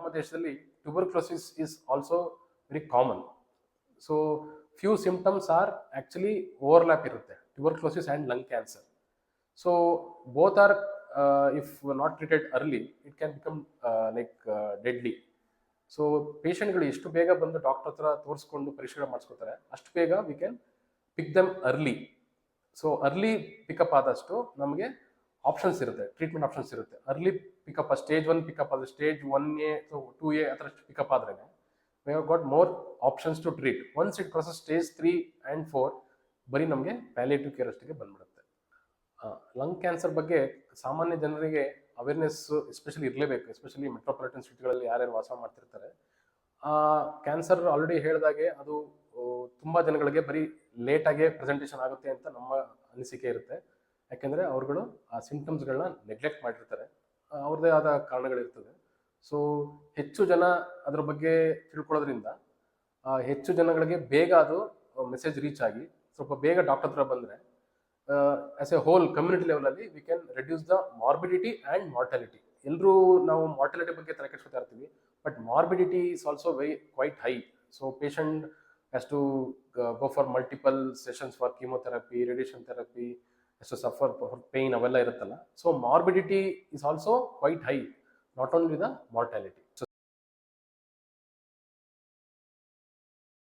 ನಮ್ಮ ದೇಶದಲ್ಲಿ tuberculosis is also very common. So few symptoms are actually overlap ಇರುತ್ತೆ, tuberculosis and lung cancer. So both are if not treated early it can become deadly. So ಪೇಷಂಟ್ಗಳು ಎಷ್ಟು ಬೇಗ ಬಂದು doctor ಹತ್ರ ತೋರಿಸ್ಕೊಂಡು ಪರೀಕ್ಷೆ ಮಾಡಿಸ್ಕೊತಾರೆ ಅಷ್ಟು ಬೇಗ we can pick them early. So early pickup ಆದಷ್ಟು ನಮಗೆ ಆಪ್ಷನ್ಸ್ ಇರುತ್ತೆ, ಟ್ರೀಟ್ಮೆಂಟ್ ಆಪ್ಷನ್ಸ್ ಇರುತ್ತೆ. ಅರ್ಲಿ ಪಿಕಪ್ ಸ್ಟೇಜ್ 1 ಪಿಕಪ್ ಆದರೆ ಸ್ಟೇಜ್ 1A 2A ಆ ಥರ ಪಿಕಪ್ ಆದ್ರೆ we have got more options to treat. Once it crosses stage 3 and 4 ಬರೀ ನಮಗೆ ಪ್ಯಾಲಿಯೇಟಿವ್ ಕೇರ್ ಅಷ್ಟಿಗೆ ಬಂದ್ಬಿಡುತ್ತೆ. ಲಂಗ್ ಕ್ಯಾನ್ಸರ್ ಬಗ್ಗೆ ಸಾಮಾನ್ಯ ಜನರಿಗೆ ಅವೇರ್ನೆಸ್ ಎಸ್ಪೆಷಲಿ ಇರಲೇಬೇಕು, ಎಸ್ಪೆಷಲಿ ಮೆಟ್ರೋಪಾಲಿಟನ್ ಸಿಟಿಗಳಲ್ಲಿ ಯಾರ್ಯಾರು ವಾಸ ಮಾಡ್ತಿರ್ತಾರೆ. ಕ್ಯಾನ್ಸರ್ ಆಲ್ರೆಡಿ ಹೇಳಿದಾಗೆ ಅದು ತುಂಬ ಜನಗಳಿಗೆ ಬರೀ ಲೇಟಾಗೆ ಪ್ರೆಸೆಂಟೇಷನ್ ಆಗುತ್ತೆ ಅಂತ ನಮ್ಮ ಅನಿಸಿಕೆ ಇರುತ್ತೆ. ಯಾಕೆಂದರೆ ಅವ್ರುಗಳು ಆ ಸಿಂಪ್ಟಮ್ಸ್ಗಳನ್ನ ನೆಗ್ಲೆಕ್ಟ್ ಮಾಡಿರ್ತಾರೆ, ಅವ್ರದ್ದೇ ಆದ ಕಾರಣಗಳಿರ್ತದೆ. ಸೊ ಹೆಚ್ಚು ಜನ ಅದರ ಬಗ್ಗೆ ತಿಳ್ಕೊಳ್ಳೋದ್ರಿಂದ ಹೆಚ್ಚು ಜನಗಳಿಗೆ ಬೇಗ ಅದು ಮೆಸೇಜ್ ರೀಚ್ ಆಗಿ ಸ್ವಲ್ಪ ಬೇಗ ಡಾಕ್ಟರ್ ಹತ್ರ ಬಂದರೆ ಆಸ್ ಎ ಹೋಲ್ ಕಮ್ಯುನಿಟಿ ಲೆವೆಲಲ್ಲಿ we can reduce the morbidity and mortality. ಎಲ್ಲರೂ ನಾವು ಮಾರ್ಟಾಲಿಟಿ ಬಗ್ಗೆ ತಲೆ ಕೆಡಿಸ್ಕೊತಾ ಇರ್ತೀವಿ, but morbidity is also quite high. So patient has to go for multiple sessions for chemotherapy, radiation therapy, has to suffer for pain, ಅವೆಲ್ಲ ಇರುತ್ತಲ್ಲ. So morbidity is also quite high, not only the mortality.